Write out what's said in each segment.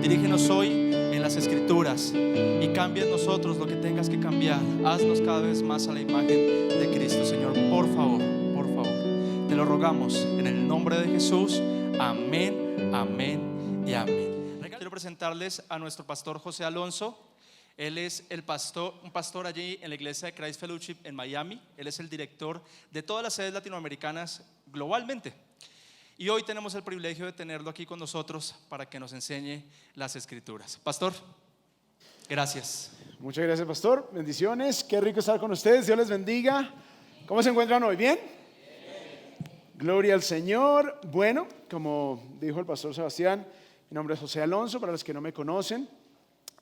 Dirígenos hoy en las Escrituras y cambia en nosotros lo que tengas que cambiar. Haznos cada vez más a la imagen de Cristo, Señor. Por favor, te lo rogamos en el nombre de Jesús. Amén, amén y amén. Quiero presentarles a nuestro pastor José Alonso. Él es un pastor allí en la iglesia de Christ Fellowship en Miami. Él es el director de todas las sedes latinoamericanas globalmente. Y hoy tenemos el privilegio de tenerlo aquí con nosotros para que nos enseñe las Escrituras. Pastor, gracias. Muchas gracias, pastor. Bendiciones. Qué rico estar con ustedes. Dios les bendiga. ¿Cómo se encuentran hoy? ¿Bien? Gloria al Señor. Bueno, como dijo el pastor Sebastián, mi nombre es José Alonso, para los que no me conocen.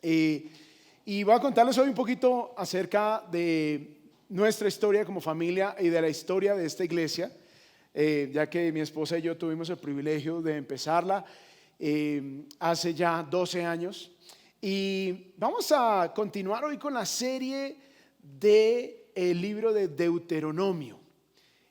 Y voy a contarles hoy un poquito acerca de nuestra historia como familia y de la historia de esta iglesia, ya que mi esposa y yo tuvimos el privilegio de empezarla hace ya 12 años. Y vamos a continuar hoy con la serie del libro de Deuteronomio.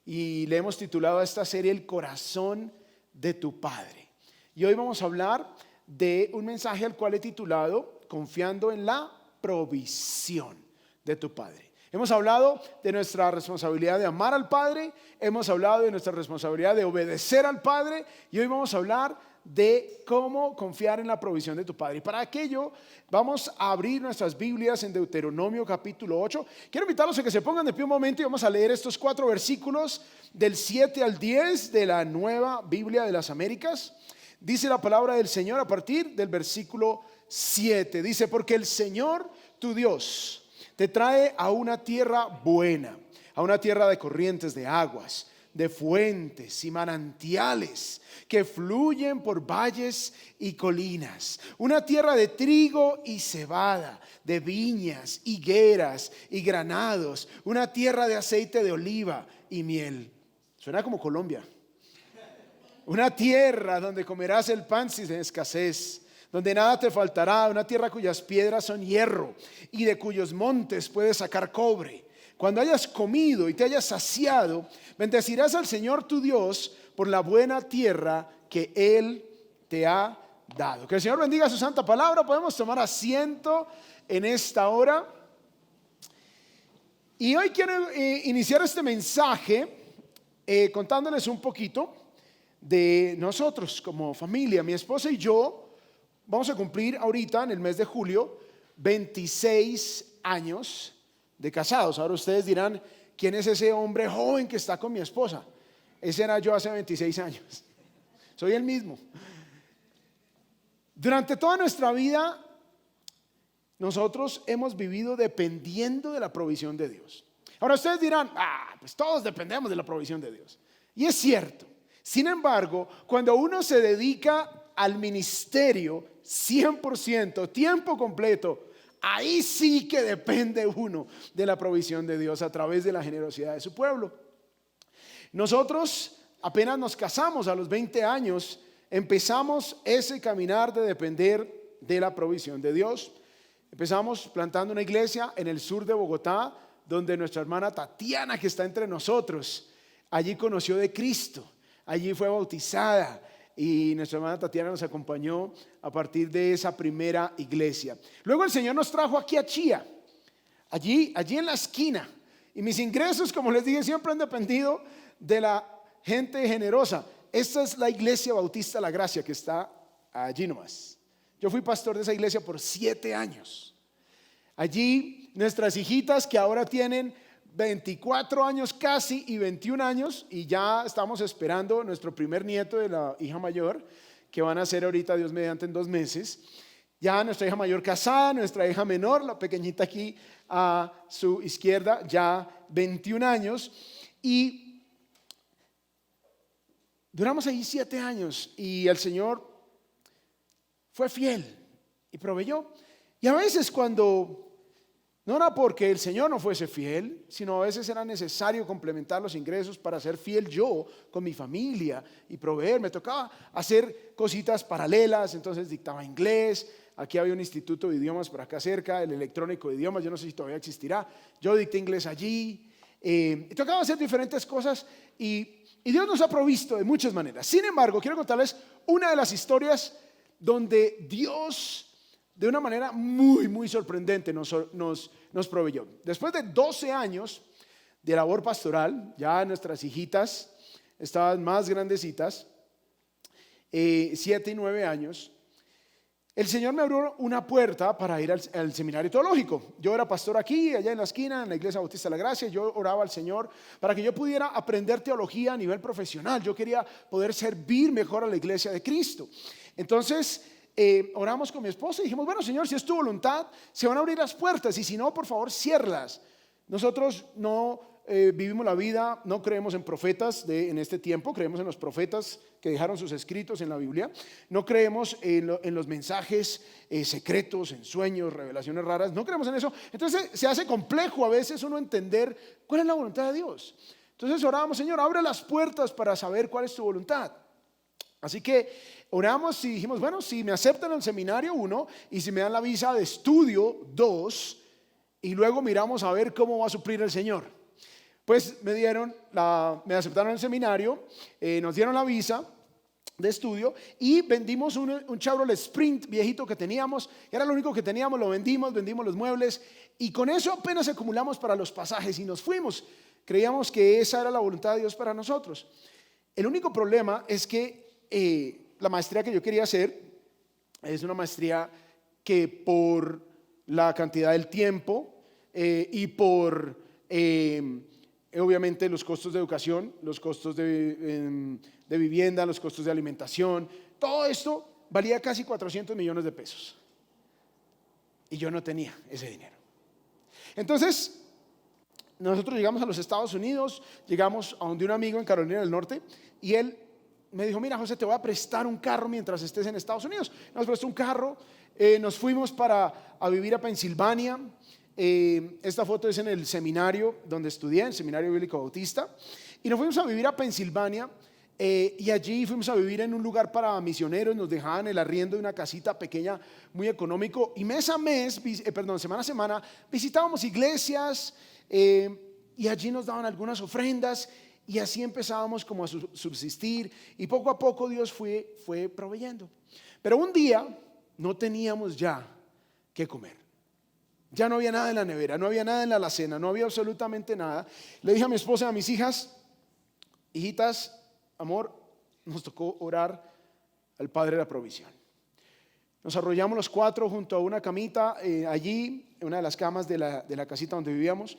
Y le hemos titulado a esta serie El corazón de tu Padre. Y hoy vamos a hablar de un mensaje al cual he titulado Confiando en la provisión de tu Padre. Hemos hablado de nuestra responsabilidad de amar al Padre, hemos hablado de nuestra responsabilidad de obedecer al Padre, y hoy vamos a hablar de cómo confiar en la provisión de tu Padre. Y para aquello vamos a abrir nuestras Biblias en Deuteronomio capítulo 8. Quiero invitarlos a que se pongan de pie un momento y vamos a leer estos 4 versículos del 7 al 10 de la Nueva Biblia de las Américas. Dice la palabra del Señor a partir del versículo 7. Dice: porque el Señor tu Dios te trae a una tierra buena, a una tierra de corrientes de aguas, de fuentes y manantiales que fluyen por valles y colinas, una tierra de trigo y cebada, de viñas, higueras y granados, una tierra de aceite de oliva y miel. Suena como Colombia. Una tierra donde comerás el pan sin escasez, donde nada te faltará, una tierra cuyas piedras son hierro y de cuyos montes puedes sacar cobre. Cuando hayas comido y te hayas saciado, bendecirás al Señor tu Dios por la buena tierra que Él te ha dado. Que el Señor bendiga su santa palabra. Podemos tomar asiento en esta hora. Y hoy quiero iniciar este mensaje contándoles un poquito de nosotros como familia. Mi esposa y yo vamos a cumplir ahorita en el mes de julio 26 años de casados. Ahora ustedes dirán: ¿quién es ese hombre joven que está con mi esposa? Ese era yo hace 26 años. Soy el mismo. Durante toda nuestra vida nosotros hemos vivido dependiendo de la provisión de Dios. Ahora ustedes dirán: pues todos dependemos de la provisión de Dios. Y es cierto. Sin embargo, cuando uno se dedica al ministerio 100%, tiempo completo, ahí sí que depende uno de la provisión de Dios a través de la generosidad de su pueblo. Nosotros apenas nos casamos a los 20 años, empezamos ese caminar de depender de la provisión de Dios. Empezamos plantando una iglesia en el sur de Bogotá, donde nuestra hermana Tatiana, que está entre nosotros, allí conoció de Cristo, allí fue bautizada. Y nuestra hermana Tatiana nos acompañó a partir de esa primera iglesia. Luego el Señor nos trajo aquí a Chía, allí en la esquina. Y mis ingresos, como les dije, siempre han dependido de la gente generosa. Esta es la iglesia Bautista La Gracia, que está allí nomás. Yo fui pastor de esa iglesia por 7 años. Allí nuestras hijitas, que ahora tienen 24 años casi y 21 años, y ya estamos esperando nuestro primer nieto de la hija mayor, que van a ser ahorita, Dios mediante, en 2 meses. Ya nuestra hija mayor casada, nuestra hija menor, la pequeñita aquí a su izquierda, ya 21 años. Y duramos ahí 7 años y el Señor fue fiel y proveyó. Y a veces cuando no era porque el Señor no fuese fiel, sino a veces era necesario complementar los ingresos para ser fiel yo con mi familia y proveer. Me tocaba hacer cositas paralelas, entonces dictaba inglés. Aquí había un instituto de idiomas por acá cerca, el electrónico de idiomas, yo no sé si todavía existirá. Yo dicté inglés allí. Tocaba hacer diferentes cosas y Dios nos ha provisto de muchas maneras. Sin embargo, quiero contarles una de las historias donde Dios de una manera muy, muy sorprendente nos proveyó. Después de 12 años de labor pastoral, ya nuestras hijitas estaban más grandecitas, 7 y 9 años, el Señor me abrió una puerta para ir al seminario teológico. Yo era pastor aquí, allá en la esquina, en la Iglesia Bautista de la Gracia. Yo oraba al Señor para que yo pudiera aprender teología a nivel profesional. Yo quería poder servir mejor a la Iglesia de Cristo. Entonces, oramos con mi esposa y dijimos, bueno, Señor, si es tu voluntad, se van a abrir las puertas, y si no, por favor, ciérralas. Nosotros no vivimos la vida, no creemos en profetas en este tiempo, creemos en los profetas que dejaron sus escritos en la Biblia. No creemos en los mensajes secretos, en sueños, revelaciones raras, no creemos en eso. Entonces se hace complejo a veces uno entender cuál es la voluntad de Dios. Entonces oramos, Señor, abre las puertas para saber cuál es tu voluntad. Así que oramos y dijimos, bueno, si me aceptan en el seminario 1 y si me dan la visa de estudio 2, y luego miramos a ver cómo va a suplir el Señor. Pues me aceptaron en el seminario, nos dieron la visa de estudio y vendimos un Chevrolet Sprint viejito que teníamos. Era lo único que teníamos, lo vendimos los muebles, y con eso apenas acumulamos para los pasajes y nos fuimos. Creíamos que esa era la voluntad de Dios para nosotros. El único problema es que la maestría que yo quería hacer es una maestría que por la cantidad del tiempo y por obviamente los costos de educación, los costos de vivienda, los costos de alimentación, todo esto valía casi 400 millones de pesos. Y yo no tenía ese dinero. Entonces, nosotros llegamos a los Estados Unidos, llegamos a donde un amigo en Carolina del Norte, y él me dijo, mira, José, te voy a prestar un carro mientras estés en Estados Unidos. Nos prestó un carro, nos fuimos a vivir a Pensilvania. Esta foto es en el seminario donde estudié, el Seminario Bíblico Bautista, y nos fuimos a vivir a Pensilvania, y allí fuimos a vivir en un lugar para misioneros. Nos dejaban el arriendo de una casita pequeña muy económico, y semana a semana visitábamos iglesias, y allí nos daban algunas ofrendas, y así empezábamos como a subsistir, y poco a poco Dios fue proveyendo. Pero un día no teníamos ya qué comer. Ya no había nada en la nevera, no había nada en la alacena, no había absolutamente nada. Le dije a mi esposa y a mis hijas, hijitas, amor, nos tocó orar al Padre de la provisión. Nos arrollamos los 4 junto a una camita allí, en una de las camas de la casita donde vivíamos,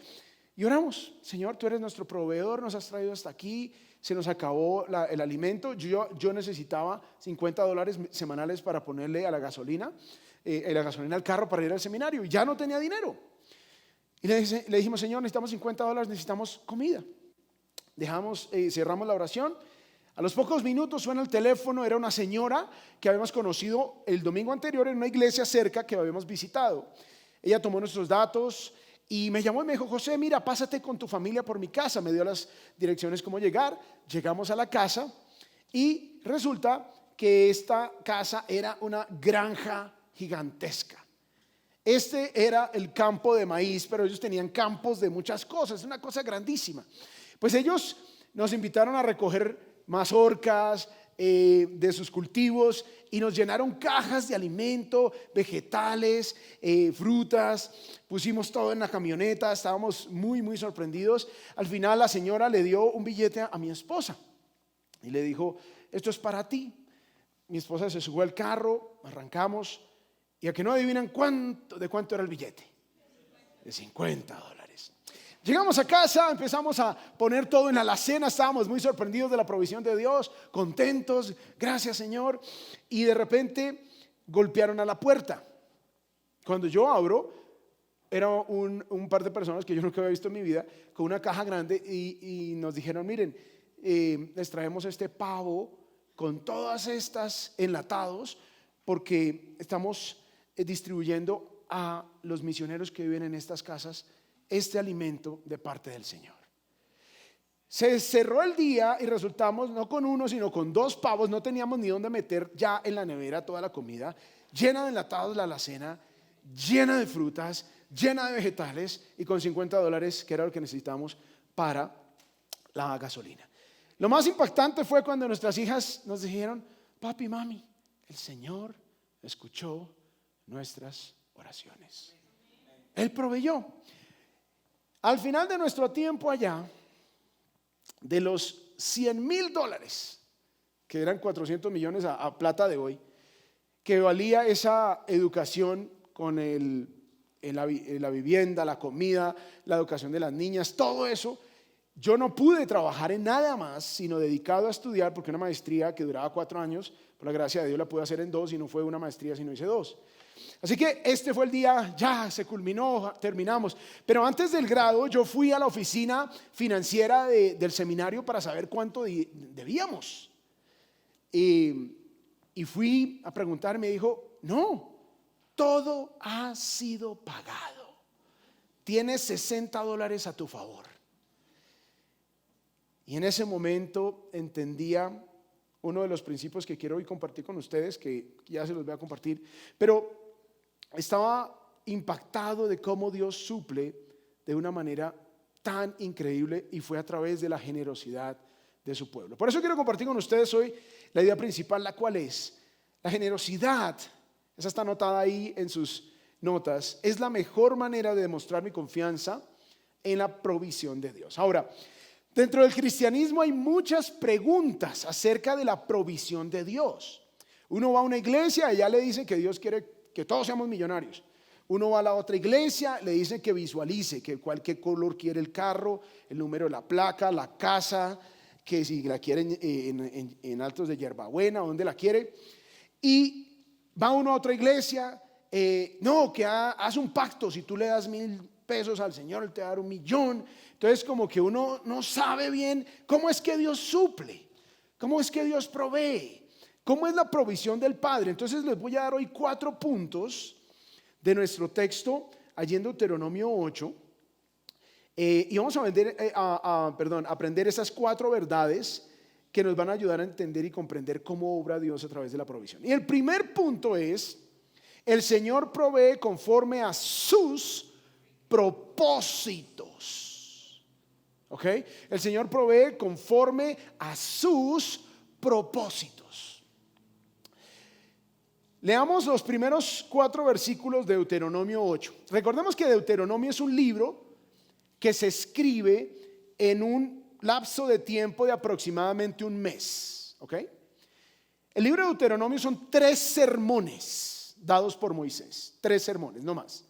y oramos. Señor, tú eres nuestro proveedor, nos has traído hasta aquí, se nos acabó el alimento. Yo necesitaba $50 semanales para ponerle a la gasolina al carro para ir al seminario, y ya no tenía dinero. Y le dijimos, Señor, necesitamos $50, necesitamos comida. Cerramos la oración. A los pocos minutos suena el teléfono. Era una señora que habíamos conocido el domingo anterior en una iglesia cerca que habíamos visitado. Ella tomó nuestros datos y me llamó y me dijo, José, mira, pásate con tu familia por mi casa. Me dio las direcciones cómo llegar. Llegamos a la casa y resulta que esta casa era una granja gigantesca. Este era el campo de maíz, pero ellos tenían campos de muchas cosas, una cosa grandísima. Pues ellos nos invitaron a recoger mazorcas de sus cultivos, y nos llenaron cajas de alimento, vegetales, frutas. Pusimos todo en la camioneta, estábamos muy, muy sorprendidos. Al final la señora le dio un billete a mi esposa y le dijo, esto es para ti. Mi esposa se subió al carro, arrancamos. Y a que no adivinan de cuánto era el billete. De $50. Llegamos a casa, empezamos a poner todo en la alacena. Estábamos muy sorprendidos de la provisión de Dios, contentos, gracias Señor. Y de repente golpearon a la puerta. Cuando yo abro, era un par de personas que yo nunca había visto en mi vida, con una caja grande, y nos dijeron, miren, les traemos este pavo con todas estas enlatados, porque estamos distribuyendo a los misioneros que viven en estas casas este alimento de parte del Señor. Se cerró el día y resultamos no con 1 sino con 2 pavos. No teníamos ni dónde meter ya en la nevera toda la comida, llena de enlatados la alacena, llena de frutas, llena de vegetales, y con $50, que era lo que necesitábamos para la gasolina. Lo más impactante fue cuando nuestras hijas nos dijeron, papi, mami, el Señor escuchó nuestras oraciones. Él proveyó. Al final de nuestro tiempo allá, de los $100,000, que eran 400 millones a plata de hoy, que valía esa educación con la vivienda, la comida, la educación de las niñas, todo eso, yo no pude trabajar en nada más sino dedicado a estudiar, porque una maestría que duraba 4 años, por la gracia de Dios la pude hacer en 2, y no fue una maestría sino hice 2. Así que este fue el día, ya se culminó, terminamos. Pero antes del grado yo fui a la oficina financiera del seminario para saber cuánto debíamos. Y fui a preguntar, me dijo, no, todo ha sido pagado. Tienes $60 a tu favor. Y en ese momento entendía uno de los principios que quiero hoy compartir con ustedes, que ya se los voy a compartir, pero estaba impactado de cómo Dios suple de una manera tan increíble, y fue a través de la generosidad de su pueblo. Por eso quiero compartir con ustedes hoy la idea principal, la cual es la generosidad. Esa está anotada ahí en sus notas. Es la mejor manera de demostrar mi confianza en la provisión de Dios. Ahora, dentro del cristianismo hay muchas preguntas acerca de la provisión de Dios. Uno va a una iglesia y allá le dicen que Dios quiere que todos seamos millonarios. Uno va a la otra iglesia, le dicen que visualice, que qué color quiere el carro, el número de la placa, la casa, que si la quiere en Altos de Hierbabuena, donde la quiere. Y va uno a otra iglesia, no, que haz un pacto, si tú le das $1,000 al Señor, Él te va a dar $1,000,000. Entonces como que uno no sabe bien cómo es que Dios suple, cómo es que Dios provee, cómo es la provisión del Padre. Entonces les voy a dar hoy 4 puntos de nuestro texto allí en Deuteronomio 8, y vamos a aprender esas 4 verdades que nos van a ayudar a entender y comprender cómo obra Dios a través de la provisión. Y el primer punto es: el Señor provee conforme a sus propósitos. ¿Ok? El Señor provee conforme a sus propósitos. Leamos los primeros 4 versículos de Deuteronomio 8. Recordemos que Deuteronomio es un libro que se escribe en un lapso de tiempo de aproximadamente un mes. ¿Ok? El libro de Deuteronomio son 3 sermones dados por Moisés. 3 sermones, no más.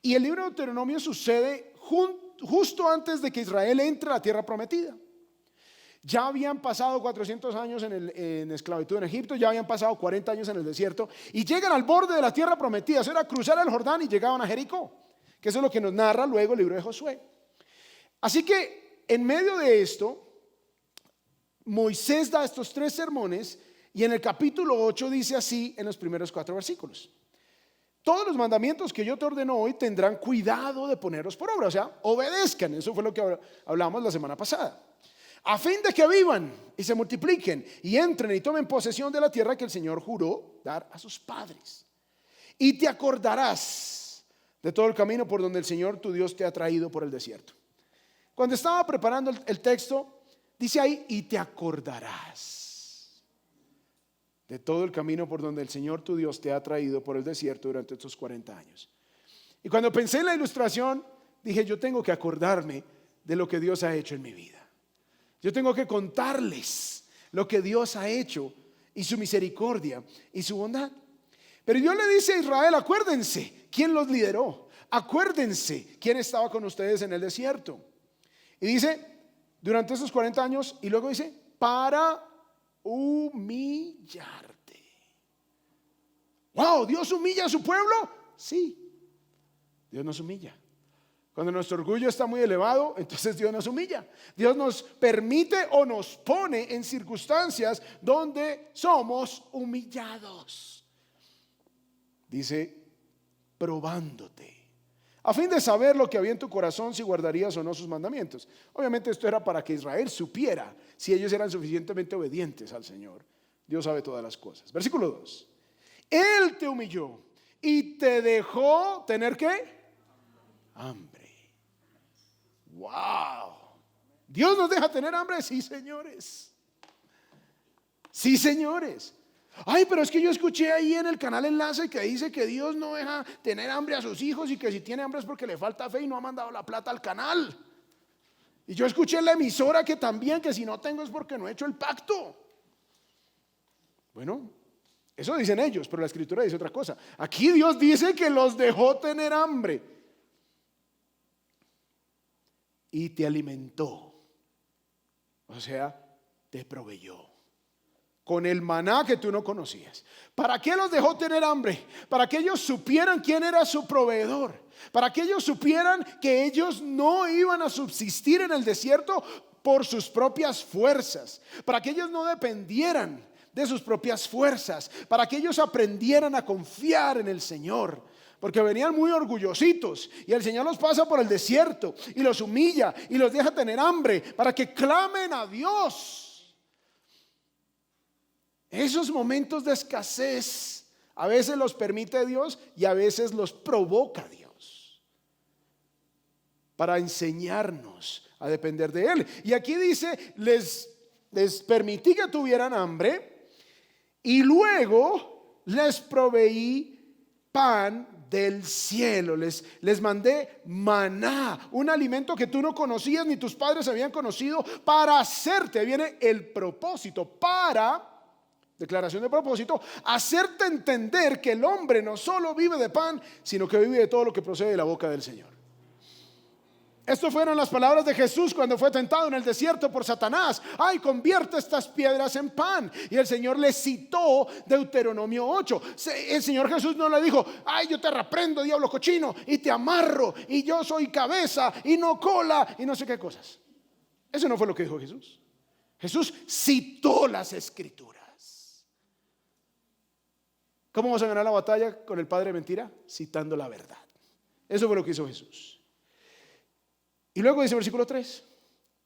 Y el libro de Deuteronomio sucede justo antes de que Israel entre a la tierra prometida. Ya habían pasado 400 años en esclavitud en Egipto, ya habían pasado 40 años en el desierto, y llegan al borde de la tierra prometida. Eso era cruzar el Jordán y llegaban a Jericó, que eso es lo que nos narra luego el libro de Josué. Así que en medio de esto, Moisés da estos 3 sermones, y en el capítulo 8 dice así en los primeros 4 versículos: todos los mandamientos que yo te ordeno hoy tendrán cuidado de ponerlos por obra, o sea, obedezcan. Eso fue lo que hablamos la semana pasada. A fin de que vivan y se multipliquen y entren y tomen posesión de la tierra que el Señor juró dar a sus padres. Y te acordarás de todo el camino por donde el Señor tu Dios te ha traído por el desierto. Cuando estaba preparando el texto, dice ahí: y te acordarás de todo el camino por donde el Señor tu Dios te ha traído por el desierto durante estos 40 años. Y cuando pensé en la ilustración, dije: yo tengo que acordarme de lo que Dios ha hecho en mi vida. Yo tengo que contarles lo que Dios ha hecho y su misericordia y su bondad. Pero Dios le dice a Israel: acuérdense quién los lideró, acuérdense quién estaba con ustedes en el desierto. Y dice, durante esos 40 años, y luego dice, para humillarte. Wow, ¿Dios humilla a su pueblo? Sí, Dios nos humilla. Cuando nuestro orgullo está muy elevado, entonces Dios nos humilla. Dios nos permite o nos pone en circunstancias donde somos humillados. Dice, probándote, a fin de saber lo que había en tu corazón, si guardarías o no sus mandamientos. Obviamente esto era para que Israel supiera si ellos eran suficientemente obedientes al Señor. Dios sabe todas las cosas. Versículo 2. Él te humilló y te dejó tener ¿qué? Hambre. Wow. ¿Dios nos deja tener hambre? Sí, señores. Sí, señores. Ay, pero es que yo escuché ahí en el canal Enlace que dice que Dios no deja tener hambre a sus hijos y que si tiene hambre es porque le falta fe y no ha mandado la plata al canal. Y yo escuché en la emisora que también, que si no tengo es porque no he hecho el pacto. Bueno, eso dicen ellos, pero la escritura dice otra cosa. Aquí Dios dice que los dejó tener hambre y te alimentó. O sea, te proveyó con el maná que tú no conocías. ¿Para qué los dejó tener hambre? Para que ellos supieran quién era su proveedor. Para que ellos supieran que ellos no iban a subsistir en el desierto por sus propias fuerzas. Para que ellos no dependieran de sus propias fuerzas. Para que ellos aprendieran a confiar en el Señor. Porque venían muy orgullositos y el Señor los pasa por el desierto y los humilla y los deja tener hambre para que clamen a Dios. Esos momentos de escasez a veces los permite Dios y a veces los provoca Dios para enseñarnos a depender de Él. Y aquí dice, les permití que tuvieran hambre y luego les proveí pan del cielo, les mandé maná, un alimento que tú no conocías ni tus padres habían conocido, para hacerte, viene el propósito, para, declaración de propósito, hacerte entender que el hombre no solo vive de pan, sino que vive de todo lo que procede de la boca del Señor. Estas fueron las palabras de Jesús cuando fue tentado en el desierto por Satanás. Ay, convierte estas piedras en pan. Y el Señor le citó Deuteronomio 8. El Señor Jesús no le dijo, ay, yo te reprendo, diablo cochino, y te amarro, y yo soy cabeza y no cola, y no sé qué cosas. Eso no fue lo que dijo Jesús. Jesús citó las escrituras. ¿Cómo vamos a ganar la batalla con el padre de mentira? Citando la verdad. Eso fue lo que hizo Jesús. Y luego dice versículo 3,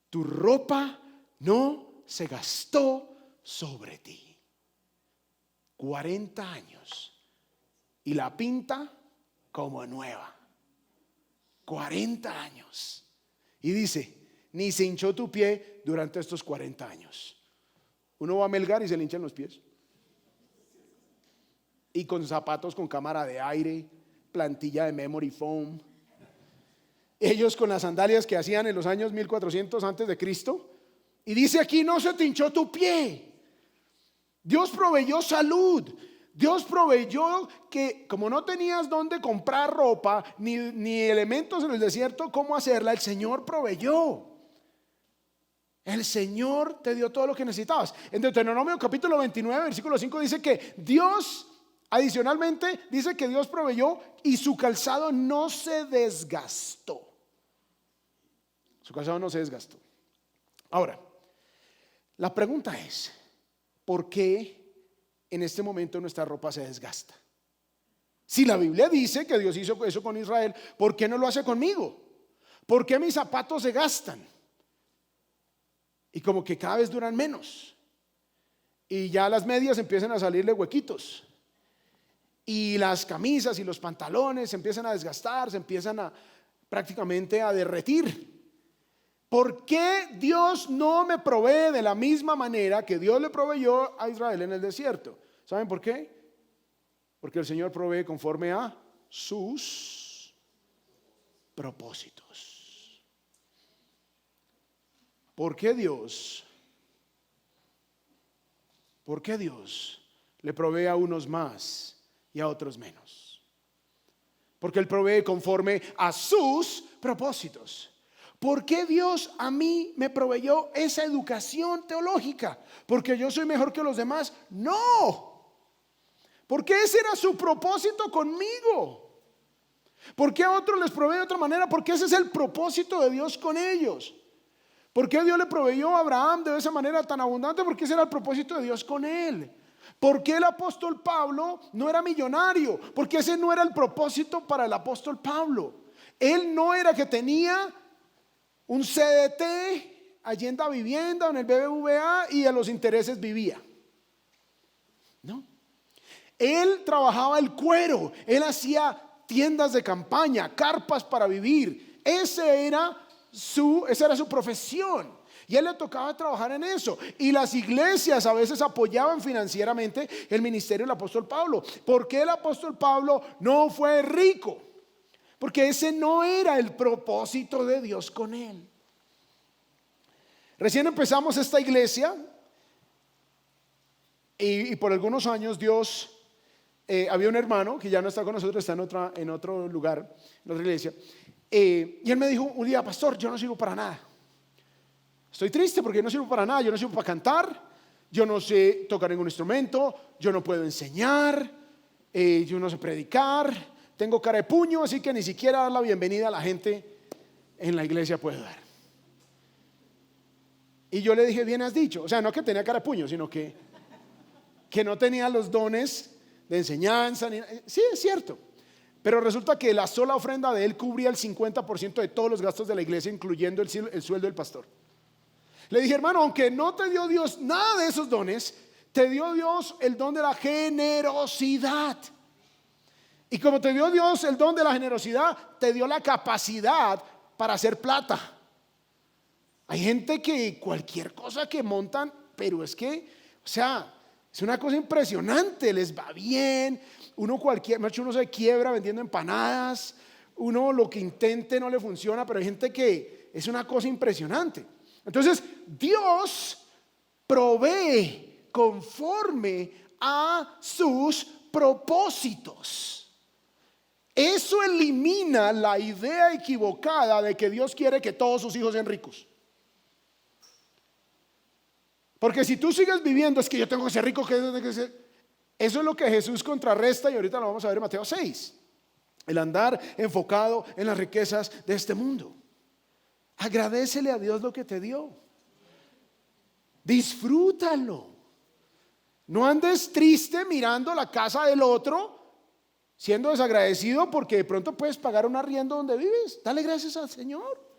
tu ropa no se gastó sobre ti. 40 años y la pinta como nueva. 40 años. Y dice, ni se hinchó tu pie durante estos 40 años. Uno va a Melgar y se le hinchan los pies. Y con zapatos con cámara de aire, plantilla de memory foam. Ellos con las sandalias que hacían en los años 1400 antes de Cristo. Y dice aquí, no se te hinchó tu pie. Dios proveyó salud. Dios proveyó que como no tenías dónde comprar ropa ni elementos en el desierto, cómo hacerla, el Señor proveyó. El Señor te dio todo lo que necesitabas. En Deuteronomio capítulo 29 versículo 5 dice que Dios, adicionalmente, dice que Dios proveyó y su calzado no se desgastó. Su calzado no se desgastó. Ahora, la pregunta es, ¿por qué en este momento nuestra ropa se desgasta? Si la Biblia dice que Dios hizo eso con Israel, ¿por qué no lo hace conmigo? ¿Por qué mis zapatos se gastan? Y como que cada vez duran menos. Y ya las medias empiezan a salirle huequitos. Y las camisas y los pantalones se empiezan a desgastar, se empiezan prácticamente a derretir. ¿Por qué Dios no me provee de la misma manera que Dios le proveyó a Israel en el desierto? ¿Saben por qué? Porque el Señor provee conforme a sus propósitos. ¿Por qué Dios le provee a unos más y a otros menos? Porque Él provee conforme a sus propósitos. ¿Por qué Dios a mí me proveyó esa educación teológica? ¿Porque yo soy mejor que los demás? No. Porque ese era su propósito conmigo. ¿Por qué a otros les provee de otra manera? Porque ese es el propósito de Dios con ellos. ¿Por qué Dios le proveyó a Abraham de esa manera tan abundante? Porque ese era el propósito de Dios con él. ¿Por qué el apóstol Pablo no era millonario? Porque ese no era el propósito para el apóstol Pablo. Él no era que tenía un CDT allí en la vivienda, en el BBVA, y a los intereses vivía. No. Él trabajaba el cuero, él hacía tiendas de campaña, carpas para vivir. Esa era su profesión. y a él le tocaba trabajar en eso. Y las iglesias a veces apoyaban financieramente el ministerio del apóstol Pablo. ¿Por qué el apóstol Pablo no fue rico? Porque ese no era el propósito de Dios con él. Recién empezamos esta iglesia y por algunos años Dios, había un hermano que ya no está con nosotros, está en otro lugar, en otra iglesia, y él me dijo un día: pastor, yo no sirvo para nada. Estoy triste porque yo no sirvo para nada. Yo no sirvo para cantar, yo no sé tocar ningún instrumento, yo no puedo enseñar, yo no sé predicar, tengo cara de puño, así que ni siquiera dar la bienvenida a la gente en la iglesia puedo dar. Y yo le dije: bien has dicho. O sea, no que tenía cara de puño, sino que no tenía los dones de enseñanza. Sí, es cierto. Pero resulta que la sola ofrenda de él cubría el 50% de todos los gastos de la iglesia, incluyendo el sueldo del pastor. Le dije: hermano, aunque no te dio Dios nada de esos dones, te dio Dios el don de la generosidad. Y como te dio Dios el don de la generosidad, te dio la capacidad para hacer plata. Hay gente que cualquier cosa que montan, pero es que, o sea, es una cosa impresionante, les va bien. Uno se quiebra vendiendo empanadas, uno lo que intente no le funciona, pero hay gente que es una cosa impresionante. Entonces Dios provee conforme a sus propósitos. Eso elimina la idea equivocada de que Dios quiere que todos sus hijos sean ricos. Porque si tú sigues viviendo, es que yo tengo que ser rico, eso es lo que Jesús contrarresta, y ahorita lo vamos a ver en Mateo 6. El andar enfocado en las riquezas de este mundo. Agradécele a Dios lo que te dio. Disfrútalo. No andes triste mirando la casa del otro, siendo desagradecido porque de pronto puedes pagar un arriendo donde vives. Dale gracias al Señor.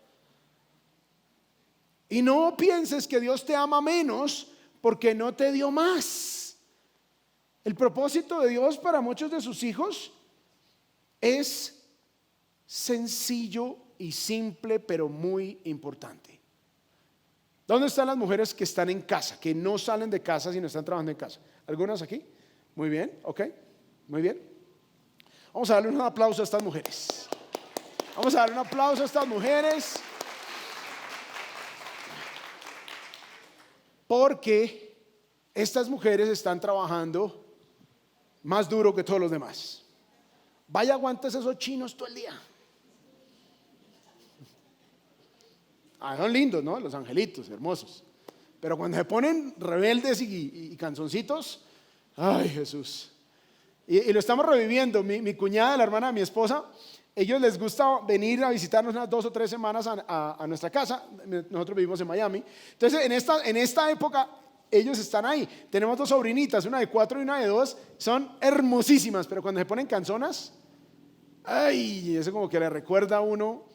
Y no pienses que Dios te ama menos porque no te dio más. El propósito de Dios para muchos de sus hijos es sencillo y simple, pero muy importante. ¿Dónde están las mujeres que están en casa, que no salen de casa sino están trabajando en casa? ¿Algunas aquí? Muy bien, ok, muy bien. Vamos a darle un aplauso a estas mujeres. Vamos a darle un aplauso a estas mujeres. Porque estas mujeres están trabajando más duro que todos los demás. Vaya, aguantes esos chinos todo el día. Son lindos, ¿no? Los angelitos, hermosos. Pero cuando se ponen rebeldes y canzoncitos, ay, Jesús. Y lo estamos reviviendo. Mi cuñada, la hermana de mi esposa, ellos les gusta venir a visitarnos unas 2 o 3 semanas a nuestra casa. Nosotros vivimos en Miami. Entonces en esta época ellos están ahí. Tenemos 2 sobrinitas, una de 4 y una de 2. Son hermosísimas, pero cuando se ponen canzonas, ay, eso como que le recuerda a uno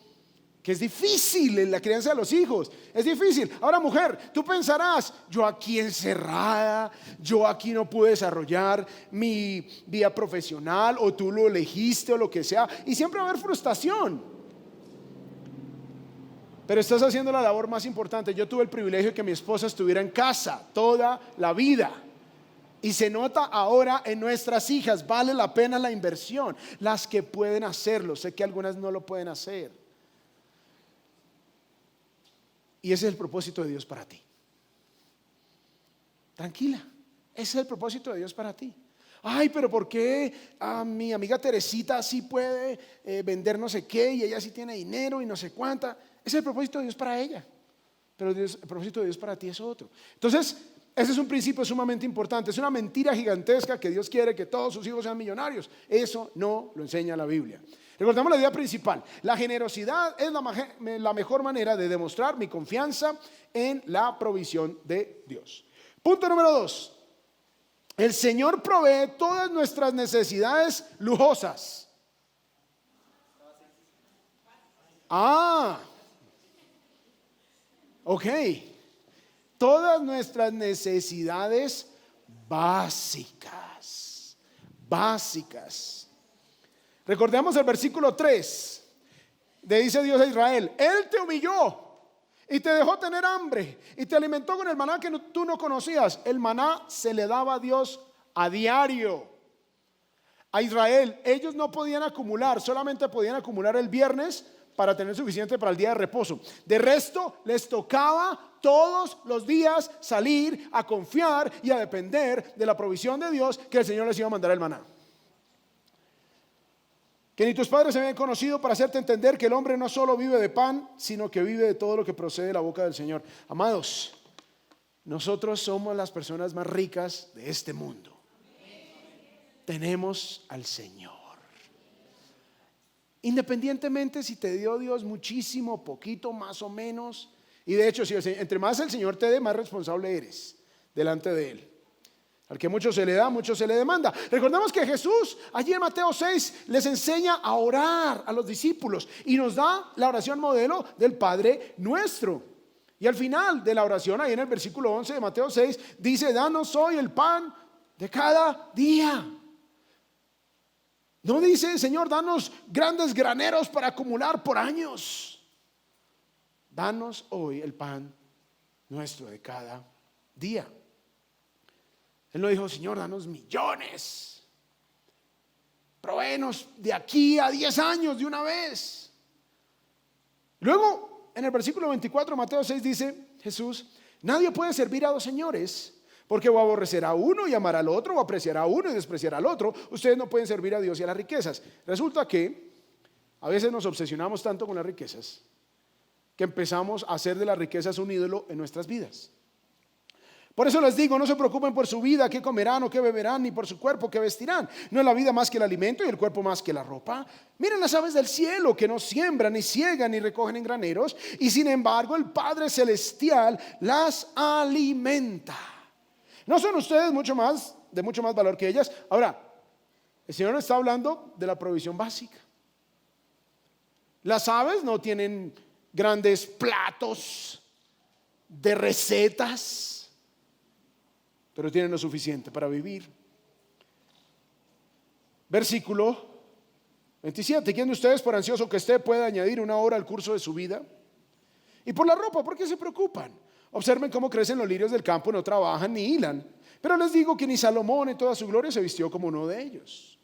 que es difícil en la crianza de los hijos. Es difícil. Ahora, mujer, tú pensarás: yo aquí encerrada, yo aquí no pude desarrollar mi vida profesional, o tú lo elegiste, o lo que sea, y siempre va a haber frustración. Pero estás haciendo la labor más importante. Yo tuve el privilegio de que mi esposa estuviera en casa toda la vida, y se nota ahora en nuestras hijas. Vale la pena la inversión. Las que pueden hacerlo, sé que algunas no lo pueden hacer. Y ese es el propósito de Dios para ti. Tranquila, ese es el propósito de Dios para ti. Ay, pero ¿por qué mi amiga Teresita sí puede vender no sé qué, y ella sí tiene dinero y no sé cuánta? Ese es el propósito de Dios para ella. Pero el propósito de Dios para ti es otro. Entonces, ese es un principio sumamente importante. Es una mentira gigantesca que Dios quiere que todos sus hijos sean millonarios. Eso no lo enseña la Biblia. Recordemos la idea principal. La generosidad es la mejor manera de demostrar mi confianza en la provisión de Dios. Punto número 2. El Señor provee todas nuestras necesidades lujosas. Ok. Todas nuestras necesidades básicas. Recordemos el versículo 3. Le dice Dios a Israel: Él te humilló y te dejó tener hambre y te alimentó con el maná que tú no conocías. El maná se le daba a Dios a diario. A Israel, ellos no podían acumular, solamente podían acumular el viernes para tener suficiente para el día de reposo. De resto, les tocaba todos los días salir a confiar y a depender de la provisión de Dios, que el Señor les iba a mandar el maná. Que ni tus padres se habían conocido para hacerte entender que el hombre no solo vive de pan, sino que vive de todo lo que procede de la boca del Señor. Amados, nosotros somos las personas más ricas de este mundo. Tenemos al Señor. Independientemente si te dio Dios muchísimo, poquito, más o menos. Y de hecho, si entre más el Señor te dé, más responsable eres delante de Él. Al que mucho se le da, mucho se le demanda. Recordemos que Jesús allí en Mateo 6 les enseña a orar a los discípulos y nos da la oración modelo del Padre Nuestro. Y al final de la oración, ahí en el versículo 11 de Mateo 6, dice: danos hoy el pan de cada día. No dice: Señor, danos grandes graneros para acumular por años. Danos hoy el pan nuestro de cada día. Él no dijo: Señor, danos millones, provéenos de aquí a 10 años de una vez. Luego en el versículo 24 Mateo 6 dice Jesús: nadie puede servir a dos señores, porque o aborrecerá a uno y amará al otro, o apreciará a uno y despreciará al otro. Ustedes no pueden servir a Dios y a las riquezas. Resulta que a veces nos obsesionamos tanto con las riquezas que empezamos a hacer de las riquezas un ídolo en nuestras vidas. Por eso les digo: no se preocupen por su vida, qué comerán o qué beberán, ni por su cuerpo, qué vestirán. ¿No es la vida más que el alimento y el cuerpo más que la ropa? Miren las aves del cielo, que no siembran, ni ciegan, ni recogen en graneros, y sin embargo el Padre Celestial las alimenta. ¿No son ustedes de mucho más valor que ellas? Ahora, el Señor está hablando de la provisión básica. Las aves no tienen grandes platos de recetas, pero tienen lo suficiente para vivir. Versículo 27. ¿Quién de ustedes, por ansioso que esté, puede añadir una hora al curso de su vida? Y por la ropa, ¿por qué se preocupan? Observen cómo crecen los lirios del campo, no trabajan ni hilan. Pero les digo que ni Salomón en toda su gloria se vistió como uno de ellos.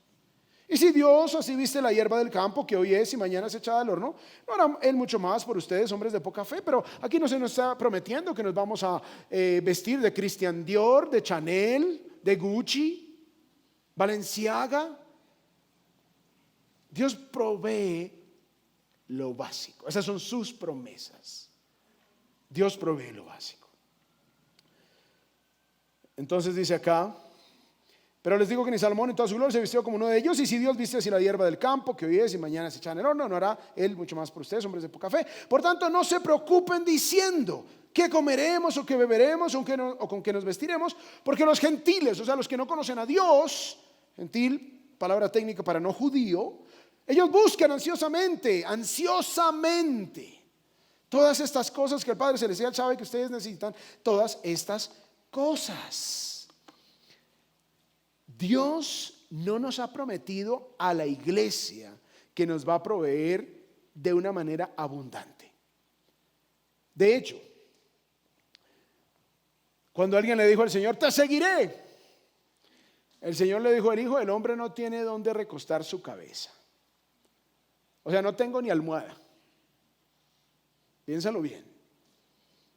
Y si Dios así viste la hierba del campo, que hoy es y mañana es echada al horno, no hará Él mucho más por ustedes, hombres de poca fe. Pero aquí no se nos está prometiendo que nos vamos a vestir de Christian Dior, de Chanel, de Gucci, Balenciaga. Dios provee lo básico. Esas son sus promesas. Dios provee lo básico. Entonces dice acá: pero les digo que ni Salomón en toda su gloria se vistió como uno de ellos. Y si Dios viste así la hierba del campo, que hoy es y mañana se echa en el horno, no hará Él mucho más por ustedes, hombres de poca fe. Por tanto, no se preocupen diciendo: ¿qué comeremos o qué beberemos o con qué nos vestiremos? Porque los gentiles, o sea, los que no conocen a Dios, gentil, palabra técnica para no judío, ellos buscan ansiosamente todas estas cosas que el Padre Celestial sabe que ustedes necesitan, todas estas cosas. Dios no nos ha prometido a la iglesia que nos va a proveer de una manera abundante. De hecho, cuando alguien le dijo al Señor: te seguiré, el Señor le dijo: el Hijo del Hombre no tiene dónde recostar su cabeza. O sea, no tengo ni almohada. Piénsalo bien.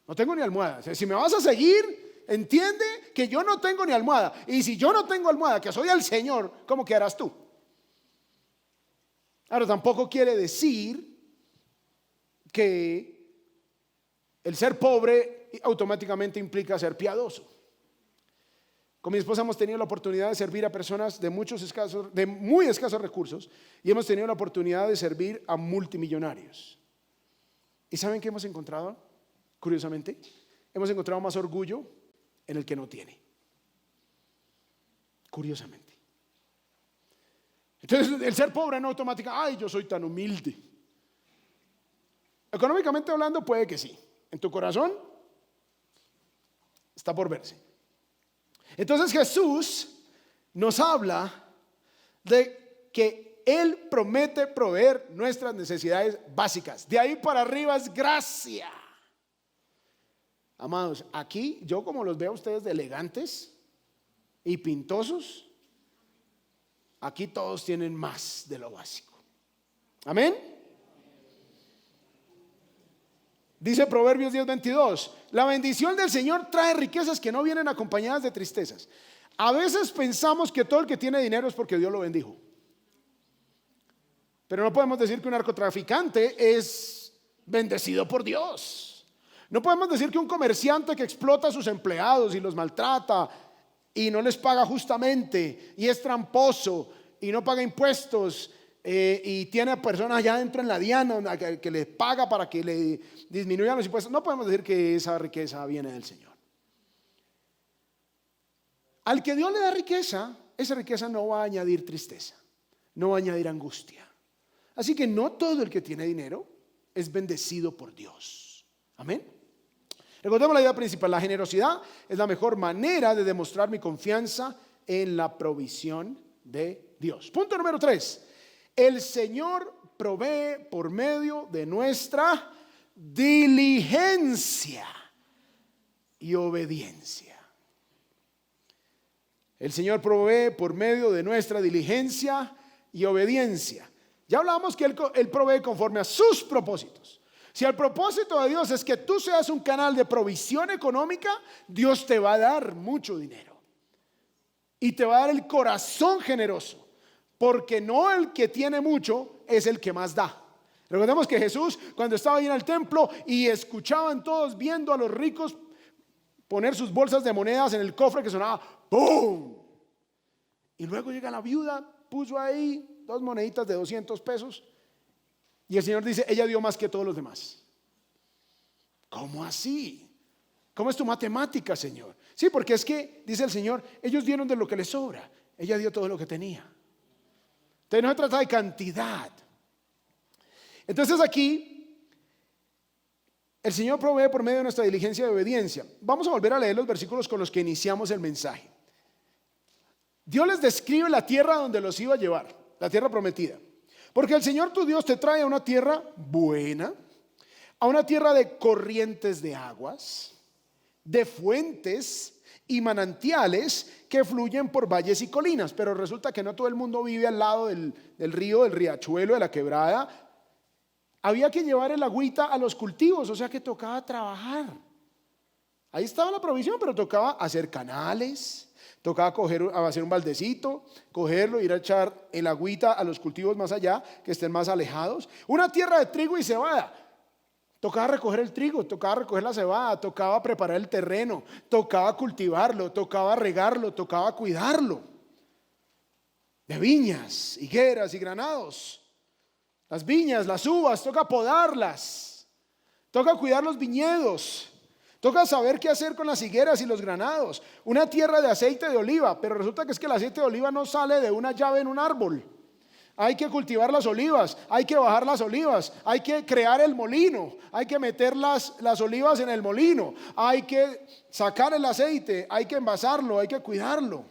No tengo ni almohada. O sea, si me vas a seguir, entiende que yo no tengo ni almohada. Y si yo no tengo almohada, que soy el Señor, ¿cómo quedarás tú? Ahora, tampoco quiere decir que el ser pobre automáticamente implica ser piadoso. Con mi esposa hemos tenido la oportunidad de servir a personas de muy escasos recursos, y hemos tenido la oportunidad de servir a multimillonarios. ¿Y saben qué hemos encontrado? Curiosamente, hemos encontrado más orgullo en el que no tiene. Curiosamente. Entonces, el ser pobre no automáticamente: ay, yo soy tan humilde. Económicamente hablando, puede que sí. En tu corazón está por verse. Entonces Jesús nos habla de que Él promete proveer nuestras necesidades básicas. De ahí para arriba es gracia. Amados, aquí yo como los veo a ustedes de elegantes y pintosos, aquí todos tienen más de lo básico. Amén. Dice Proverbios 10:22, la bendición del Señor trae riquezas que no vienen acompañadas de tristezas. A veces pensamos que todo el que tiene dinero es porque Dios lo bendijo. Pero no podemos decir que un narcotraficante es bendecido por Dios. No podemos decir que un comerciante que explota a sus empleados y los maltrata y no les paga justamente y es tramposo y no paga impuestos y tiene a personas allá adentro en la DIAN que les paga para que le disminuyan los impuestos. No podemos decir que esa riqueza viene del Señor. Al que Dios le da riqueza, esa riqueza no va a añadir tristeza, no va a añadir angustia. Así que no todo el que tiene dinero es bendecido por Dios. Amén. Recordemos la idea principal: la generosidad es la mejor manera de demostrar mi confianza en la provisión de Dios. Punto número 3. El Señor provee por medio de nuestra diligencia y obediencia. El Señor provee por medio de nuestra diligencia y obediencia. Ya hablamos que Él provee conforme a sus propósitos. Si el propósito de Dios es que tú seas un canal de provisión económica, Dios te va a dar mucho dinero y te va a dar el corazón generoso, porque no el que tiene mucho es el que más da. Recordemos que Jesús, cuando estaba ahí en el templo y escuchaban todos viendo a los ricos poner sus bolsas de monedas en el cofre que sonaba ¡pum! Y luego llega la viuda, puso ahí 2 moneditas de 200 pesos y el Señor dice: ella dio más que todos los demás. ¿Cómo así? ¿Cómo es tu matemática, Señor? Sí, porque es que, dice el Señor, ellos dieron de lo que les sobra, ella dio todo lo que tenía. Entonces no se trata de cantidad. Entonces aquí el Señor provee por medio de nuestra diligencia y obediencia. Vamos a volver a leer los versículos con los que iniciamos el mensaje. Dios les describe la tierra donde los iba a llevar, la tierra prometida. Porque el Señor tu Dios te trae a una tierra buena, a una tierra de corrientes de aguas, de fuentes y manantiales que fluyen por valles y colinas. Pero resulta que no todo el mundo vive al lado del río, del riachuelo, de la quebrada. Había que llevar el agüita a los cultivos, o sea que tocaba trabajar. Ahí estaba la provisión, pero tocaba hacer canales, tocaba hacer un baldecito, cogerlo, ir a echar el agüita a los cultivos más allá, que estén más alejados. Una tierra de trigo y cebada. Tocaba recoger el trigo, tocaba recoger la cebada, tocaba preparar el terreno, tocaba cultivarlo, tocaba regarlo, tocaba cuidarlo. De viñas, higueras y granados. Las viñas, las uvas, toca podarlas, toca cuidar los viñedos, toca saber qué hacer con las higueras y los granados. Una tierra de aceite de oliva, pero resulta que es que el aceite de oliva no sale de una llave en un árbol. Hay que cultivar las olivas, hay que bajar las olivas, hay que crear el molino, hay que meter las olivas en el molino, hay que sacar el aceite, hay que envasarlo, hay que cuidarlo.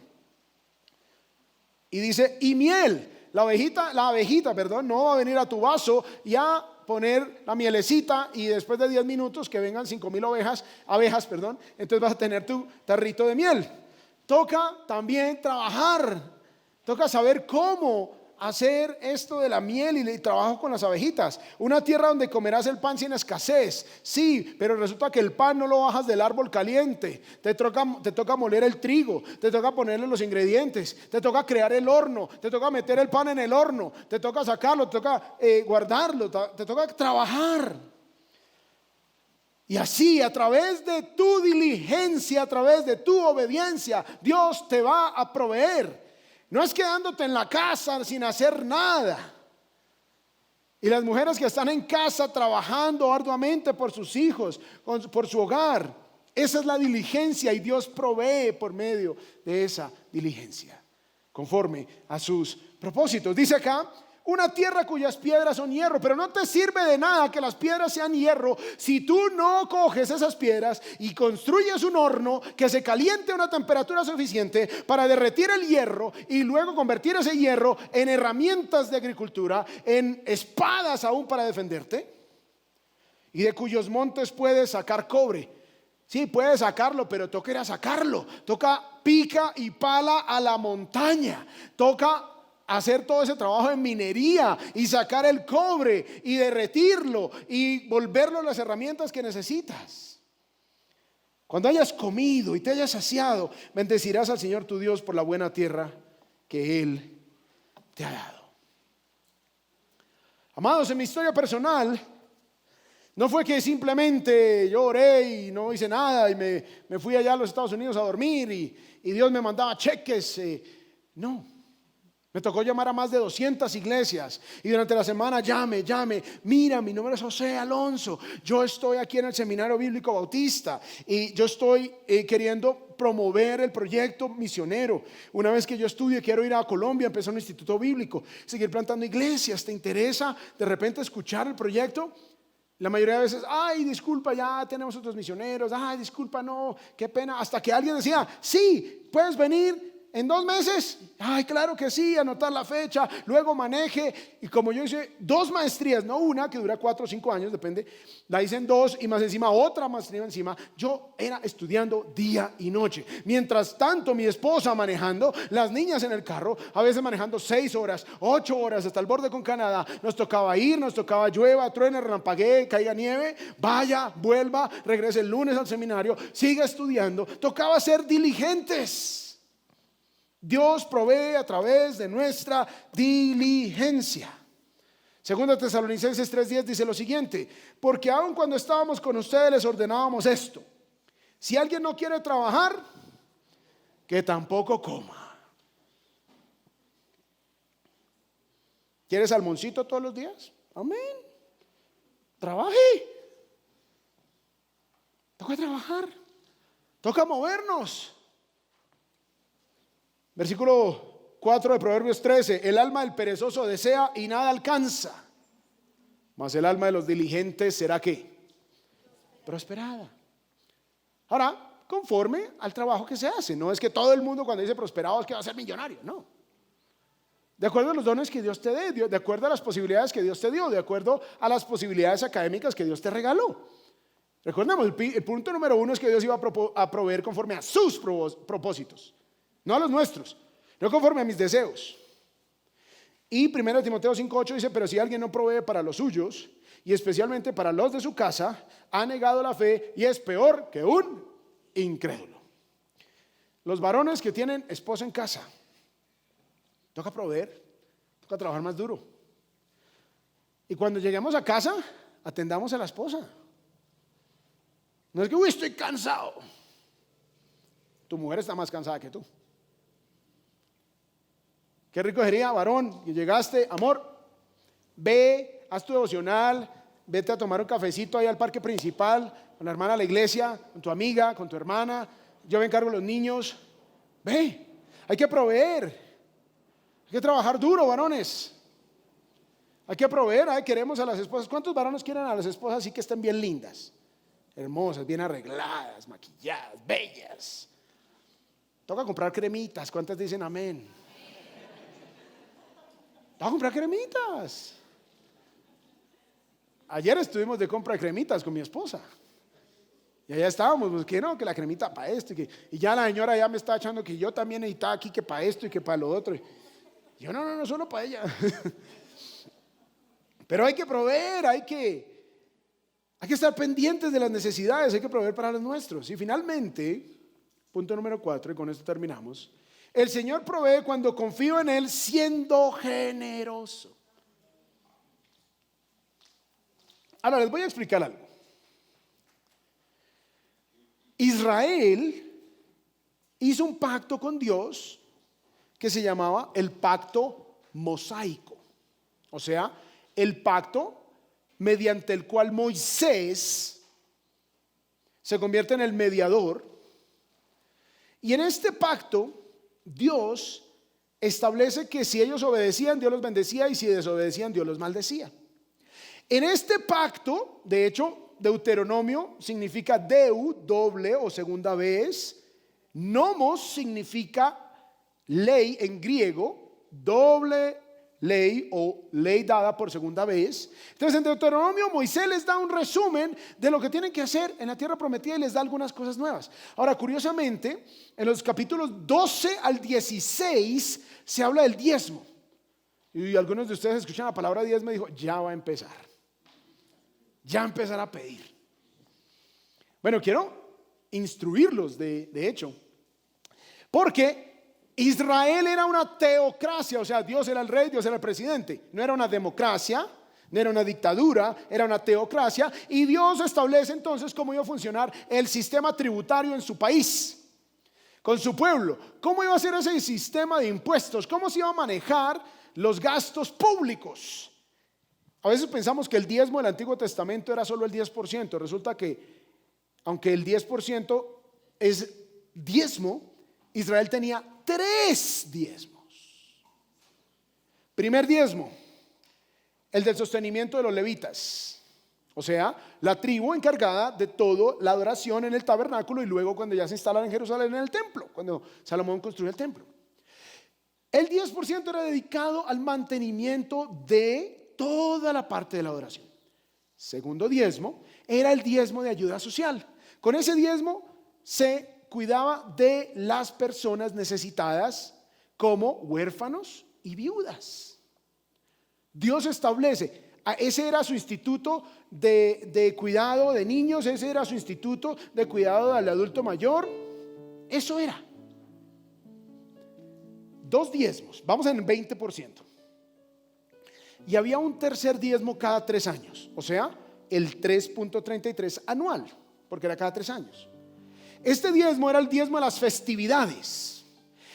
Y dice, y miel. La abejita, no va a venir a tu vaso y a poner la mielecita y después de 10 minutos que vengan 5,000 abejas, entonces vas a tener tu tarrito de miel. Toca también trabajar, toca saber cómo hacer esto de la miel y el trabajo con las abejitas. Una tierra donde comerás el pan sin escasez, sí, pero resulta que el pan no lo bajas del árbol caliente. Te toca moler el trigo, te toca ponerle los ingredientes, te toca crear el horno, te toca meter el pan en el horno, te toca sacarlo, te toca guardarlo, te toca trabajar. Y así, a través de tu diligencia, a través de tu obediencia, Dios te va a proveer. No es quedándote en la casa sin hacer nada. Y las mujeres que están en casa trabajando arduamente por sus hijos, por su hogar, esa es la diligencia y Dios provee por medio de esa diligencia, conforme a sus propósitos. Dice acá, una tierra cuyas piedras son hierro, pero no te sirve de nada que las piedras sean hierro si tú no coges esas piedras y construyes un horno que se caliente a una temperatura suficiente para derretir el hierro y luego convertir ese hierro en herramientas de agricultura, en espadas aún para defenderte, y de cuyos montes puedes sacar cobre. Sí, puede sacarlo, pero toca ir a sacarlo. Toca pica y pala a la montaña. Toca hacer todo ese trabajo de minería y sacar el cobre y derretirlo y volverlo las herramientas que necesitas. Cuando hayas comido y te hayas saciado, bendecirás al Señor tu Dios por la buena tierra que Él te ha dado. Amados, en mi historia personal, no fue que simplemente yo oré y no hice nada y me fui allá a los Estados Unidos a dormir y Dios me mandaba cheques. No, me tocó llamar a más de 200 iglesias y durante la semana llame. Mira, mi nombre es José Alonso. Yo estoy aquí en el Seminario Bíblico Bautista y yo estoy queriendo promover el proyecto misionero. Una vez que yo estudie, quiero ir a Colombia, empezar un instituto bíblico, seguir plantando iglesias. ¿Te interesa de repente escuchar el proyecto? La mayoría de veces, ay, disculpa, ya tenemos otros misioneros, ay, disculpa, no, qué pena. Hasta que alguien decía, sí, puedes venir en 2 meses. Ay, claro que sí, anotar la fecha, luego maneje. Y como yo hice 2 maestrías, no una que dura 4 o 5 años, depende, la hice en 2 y más encima otra maestría encima. Yo era estudiando día y noche. Mientras tanto, mi esposa manejando, las niñas en el carro, a veces manejando 6 horas, 8 horas hasta el borde con Canadá. Nos tocaba ir, nos tocaba llueva, truene, relampaguee, caiga nieve, vaya, vuelva, regrese el lunes al seminario, siga estudiando. Tocaba ser diligentes. Dios provee a través de nuestra diligencia. Segunda Tesalonicenses 3:10 dice lo siguiente: porque aun cuando estábamos con ustedes les ordenábamos esto: si alguien no quiere trabajar, que tampoco coma. ¿Quieres salmoncito todos los días? Amén. Trabaje. Toca trabajar. Toca movernos. Versículo 4 de Proverbios 13: el alma del perezoso desea y nada alcanza, mas el alma de los diligentes será ¿qué? Prosperada. Ahora, conforme al trabajo que se hace. No es que todo el mundo cuando dice prosperado es que va a ser millonario, no. De acuerdo a los dones que Dios te dé, de acuerdo a las posibilidades que Dios te dio, de acuerdo a las posibilidades académicas que Dios te regaló. Recordemos, el punto número 1 es que Dios iba a proveer conforme a sus propósitos, no a los nuestros, no conforme a mis deseos. Y 1 Timoteo 5:8 dice: pero si alguien no provee para los suyos, y especialmente para los de su casa, ha negado la fe y es peor que un incrédulo. Los varones que tienen esposa en casa, toca proveer, toca trabajar más duro. Y cuando lleguemos a casa, atendamos a la esposa. No es que uy, estoy cansado. Tu mujer está más cansada que tú. Qué rico sería, varón, que llegaste, amor, ve, haz tu devocional, vete a tomar un cafecito ahí al parque principal, con la hermana de la iglesia, con tu amiga, con tu hermana, yo me encargo de los niños. Ve, hay que proveer, hay que trabajar duro, varones. Hay que proveer, queremos a las esposas. ¿Cuántos varones quieren a las esposas así que estén bien lindas, hermosas, bien arregladas, maquilladas, bellas? Toca comprar cremitas. ¿Cuántas dicen amén? Toca comprar cremitas. Ayer estuvimos de compra de cremitas con mi esposa. Y allá estábamos, pues que no, que la cremita para esto. Y ya la señora ya me está echando que yo también necesitaba aquí que para esto y que para lo otro. Y yo no, solo para ella. Pero hay que proveer, hay que estar pendientes de las necesidades, hay que proveer para los nuestros. Y finalmente, punto número 4, y con esto terminamos: el Señor provee cuando confío en Él siendo generoso. Ahora les voy a explicar algo. Israel hizo un pacto con Dios que se llamaba el pacto mosaico. O sea, el pacto mediante el cual Moisés se convierte en el mediador. Y en este pacto Dios establece que si ellos obedecían, Dios los bendecía, y si desobedecían, Dios los maldecía. En este pacto, de hecho, Deuteronomio significa deu, doble o segunda vez. Nomos significa ley en griego, doble ley o ley dada por segunda vez. Entonces en Deuteronomio Moisés les da un resumen de lo que tienen que hacer en la tierra prometida y les da algunas cosas nuevas. Ahora, curiosamente, en los capítulos 12 al 16 se habla del diezmo. Y algunos de ustedes escuchan la palabra diezmo y dijo, ya va a empezar. Ya empezar a pedir. Bueno, quiero instruirlos de hecho, porque Israel era una teocracia, o sea, Dios era el rey, Dios era el presidente. No era una democracia, no era una dictadura, era una teocracia. Y Dios establece entonces cómo iba a funcionar el sistema tributario en su país, con su pueblo. ¿Cómo iba a ser ese sistema de impuestos? ¿Cómo se iba a manejar los gastos públicos? A veces pensamos que el diezmo del Antiguo Testamento era solo el 10%. Resulta que, aunque el 10% es diezmo, Israel tenía 3 diezmos. Primer diezmo, el del sostenimiento de los levitas, o sea, la tribu encargada de toda la adoración en el tabernáculo y luego cuando ya se instalan en Jerusalén en el templo, cuando Salomón construye el templo. El 10% era dedicado al mantenimiento de toda la parte de la adoración. Segundo diezmo era el diezmo de ayuda social. Con ese diezmo se cuidaba de las personas necesitadas como huérfanos y viudas. Dios establece, ese era su instituto de cuidado de niños, ese era su instituto de cuidado del adulto mayor. Eso era. 2 diezmos, vamos en 20%. Y había un tercer diezmo cada 3 años, o sea, el 3.33 anual, porque era cada 3 años. Este diezmo era el diezmo de las festividades.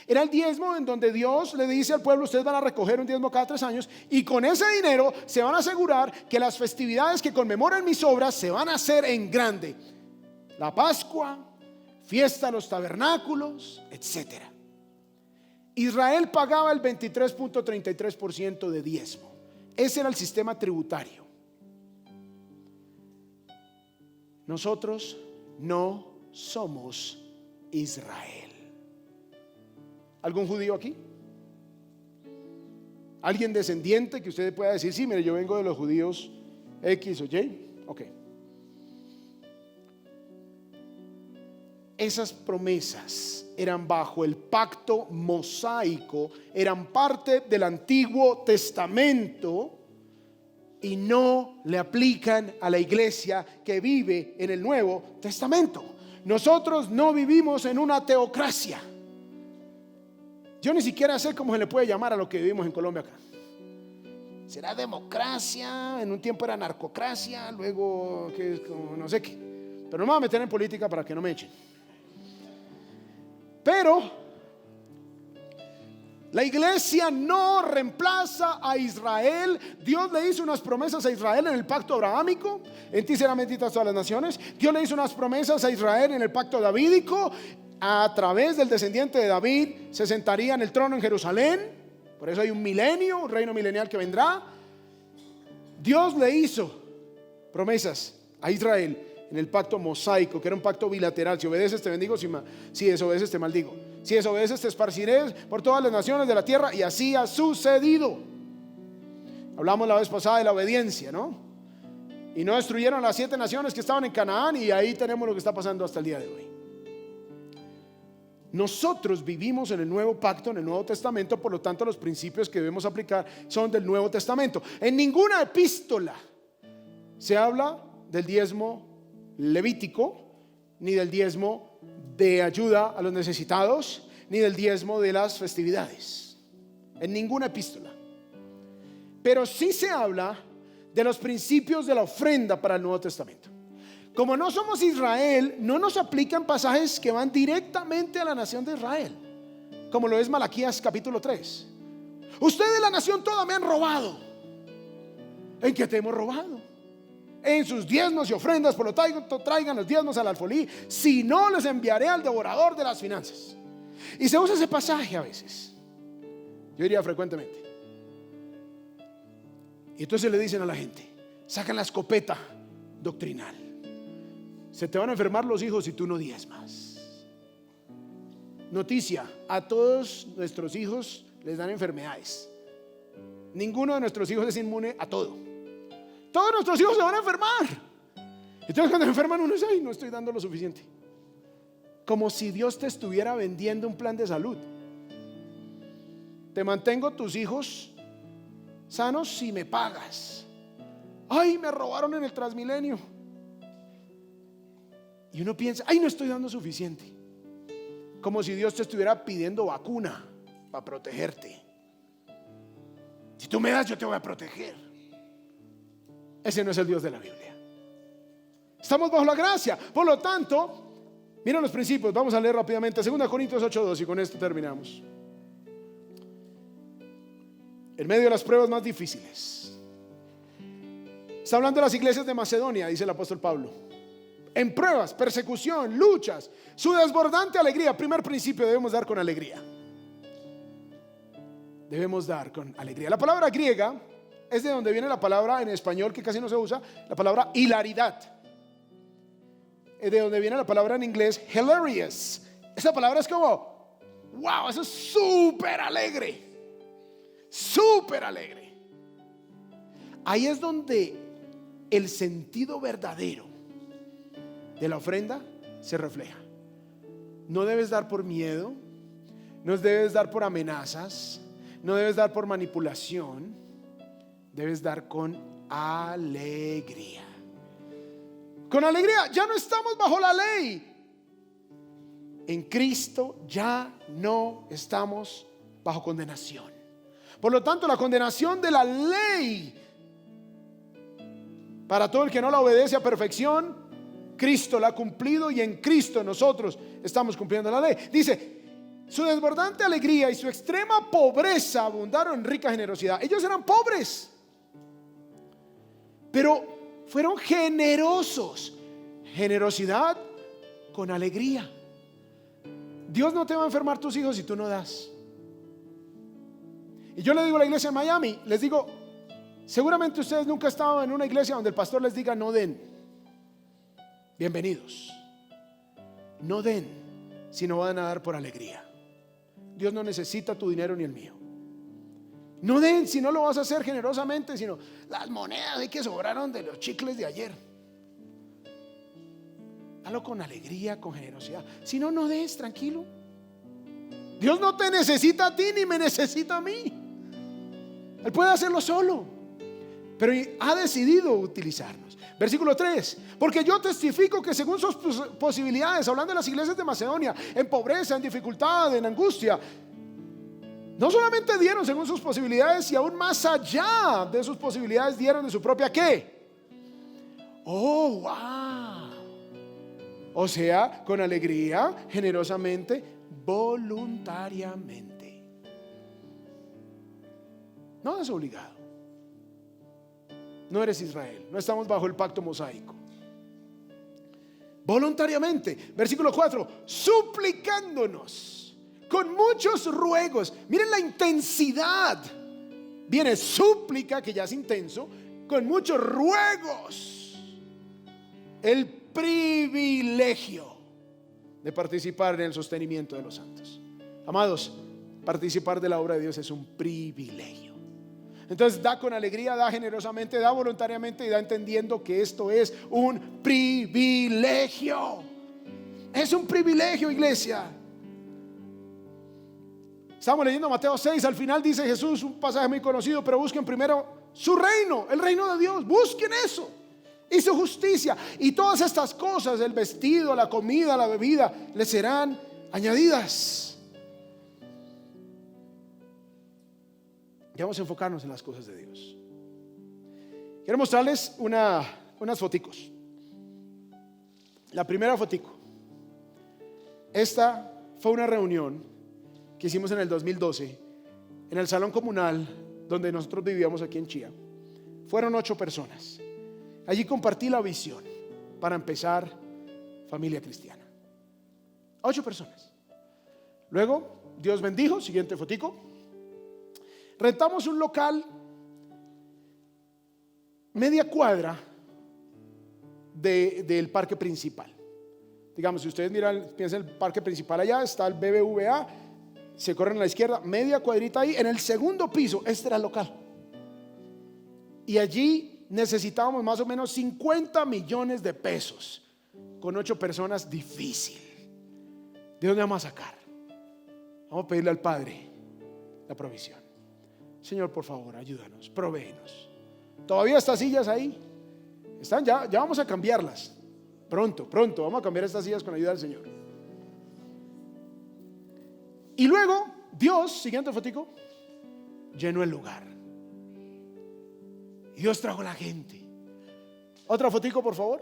Era el diezmo en donde Dios le dice al pueblo, ustedes van a recoger un diezmo cada 3 años y con ese dinero se van a asegurar que las festividades que conmemoran mis obras se van a hacer en grande. La Pascua, fiesta de los tabernáculos, etc. Israel pagaba el 23.33% de diezmo. Ese era el sistema tributario. Nosotros no somos Israel. ¿Algún judío aquí? ¿Alguien descendiente que usted pueda decir, sí, mire, yo vengo de los judíos X o Y? Ok. Esas promesas eran bajo el pacto mosaico, eran parte del Antiguo Testamento y no le aplican a la iglesia que vive en el Nuevo Testamento. Nosotros no vivimos en una teocracia. Yo ni siquiera sé cómo se le puede llamar a lo que vivimos en Colombia acá. ¿Será democracia? En un tiempo era narcocracia, luego que es como no sé qué. Pero no me voy a meter en política para que no me echen. Pero la iglesia no reemplaza a Israel. Dios le hizo unas promesas a Israel en el pacto abrahámico: en ti serán benditas todas las naciones. Dios le hizo unas promesas a Israel en el pacto davídico: a través del descendiente de David se sentaría en el trono en Jerusalén. Por eso hay un milenio, un reino milenial que vendrá. Dios le hizo promesas a Israel en el pacto mosaico, que era un pacto bilateral: si obedeces te bendigo, si desobedeces te maldigo, si desobedeces te esparciré por todas las naciones de la tierra. Y así ha sucedido. Hablamos la vez pasada de la obediencia, ¿no? Y no destruyeron las 7 naciones que estaban en Canaán, y ahí tenemos lo que está pasando hasta el día de hoy. Nosotros vivimos en el nuevo pacto, en el Nuevo Testamento, por lo tanto los principios que debemos aplicar son del Nuevo Testamento. En ninguna epístola se habla del diezmo levítico, ni del diezmo de ayuda a los necesitados, ni del diezmo de las festividades. En ninguna epístola. Pero sí se habla de los principios de la ofrenda para el Nuevo Testamento. Como no somos Israel, no nos aplican pasajes que van directamente a la nación de Israel, como lo es Malaquías capítulo 3. Ustedes, la nación toda, me han robado. ¿En qué te hemos robado? En sus diezmos y ofrendas, por lo tanto traigan los diezmos al alfolí, si no les enviaré al devorador de las finanzas. Y se usa ese pasaje a veces, yo diría frecuentemente. Y entonces le dicen a la gente, sacan la escopeta doctrinal: se te van a enfermar los hijos si tú no diezmas. Noticia: a todos nuestros hijos les dan enfermedades. Ninguno de nuestros hijos es inmune a todo. Todos nuestros hijos se van a enfermar. Entonces cuando se enferman uno dice, ay, no estoy dando lo suficiente. Como si Dios te estuviera vendiendo un plan de salud. Te mantengo tus hijos sanos si me pagas. Ay, me robaron en el Transmilenio. Y uno piensa, ay, no estoy dando suficiente. Como si Dios te estuviera pidiendo vacuna para protegerte. Si tú me das, yo te voy a proteger. Ese no es el Dios de la Biblia. Estamos bajo la gracia. Por lo tanto, miren los principios. Vamos a leer rápidamente 2 Corintios 8:2 y con esto terminamos. En medio de las pruebas más difíciles, está hablando de las iglesias de Macedonia, dice el apóstol Pablo. En pruebas, persecución, luchas, su desbordante alegría. Primer principio, debemos dar con alegría. Debemos dar con alegría. La palabra griega es de donde viene la palabra en español que casi no se usa, la palabra hilaridad. Es de donde viene la palabra en inglés hilarious. Esa palabra es como, wow, eso es súper alegre. Súper alegre. Ahí es donde el sentido verdadero de la ofrenda se refleja. No debes dar por miedo, no debes dar por amenazas, no debes dar por manipulación, debes dar con alegría. Con alegría. Ya no estamos bajo la ley. En Cristo ya no estamos bajo condenación. Por lo tanto, la condenación de la ley para todo el que no la obedece a perfección, Cristo la ha cumplido y en Cristo nosotros estamos cumpliendo la ley. Dice, su desbordante alegría y su extrema pobreza abundaron en rica generosidad. Ellos eran pobres, pero fueron generosos. Generosidad con alegría. Dios no te va a enfermar tus hijos si tú no das. Y yo le digo a la iglesia de Miami, les digo, seguramente ustedes nunca han estado en una iglesia donde el pastor les diga no den. Bienvenidos. No den si no van a dar por alegría. Dios no necesita tu dinero ni el mío. No den si no lo vas a hacer generosamente, sino las monedas que sobraron de los chicles de ayer. Dalo con alegría, con generosidad. Si no, no des, tranquilo. Dios no te necesita a ti ni me necesita a mí. Él puede hacerlo solo, pero ha decidido utilizarnos. Versículo 3: porque yo testifico que según sus posibilidades, hablando de las iglesias de Macedonia, en pobreza, en dificultad, en angustia, no solamente dieron según sus posibilidades, y aún más allá de sus posibilidades dieron de su propia ¿qué? Oh, wow. O sea, con alegría, generosamente, voluntariamente. No es obligado. No eres Israel, no estamos bajo el pacto mosaico. Voluntariamente. Versículo 4: suplicándonos con muchos ruegos. Miren la intensidad. Viene súplica, que ya es intenso, con muchos ruegos. El privilegio de participar en el sostenimiento de los santos. Amados, participar de la obra de Dios es un privilegio. Entonces da con alegría, da generosamente, da voluntariamente y da entendiendo que esto es un privilegio. Es un privilegio, iglesia. Estamos leyendo Mateo 6, al final dice Jesús, un pasaje muy conocido, pero busquen primero su reino, el reino de Dios. Busquen eso y su justicia, y todas estas cosas, el vestido, la comida, la bebida, les serán añadidas. Ya vamos a enfocarnos en las cosas de Dios. Quiero mostrarles unas foticos. La primera fotico. Esta fue una reunión que hicimos en el 2012 en el salón comunal donde nosotros vivíamos aquí en Chía. Fueron 8 personas. Allí compartí la visión para empezar familia cristiana. 8 personas. Luego Dios bendijo. Siguiente fotico. Rentamos un local media cuadra del parque principal. Digamos, si ustedes miran, piensan el parque principal, allá está el BBVA, se corren a la izquierda, media cuadrita ahí. En el segundo piso, este era el local. Y allí necesitábamos más o menos 50 millones de pesos. Con 8 personas, difícil. ¿De dónde vamos a sacar? Vamos a pedirle al Padre la provisión. Señor, por favor, ayúdanos, provéenos. Todavía estas sillas ahí están, ya vamos a cambiarlas. Pronto vamos a cambiar estas sillas con ayuda del Señor. Y luego Dios, siguiente fotico, llenó el lugar. Y Dios trajo a la gente. Otra fotico, por favor.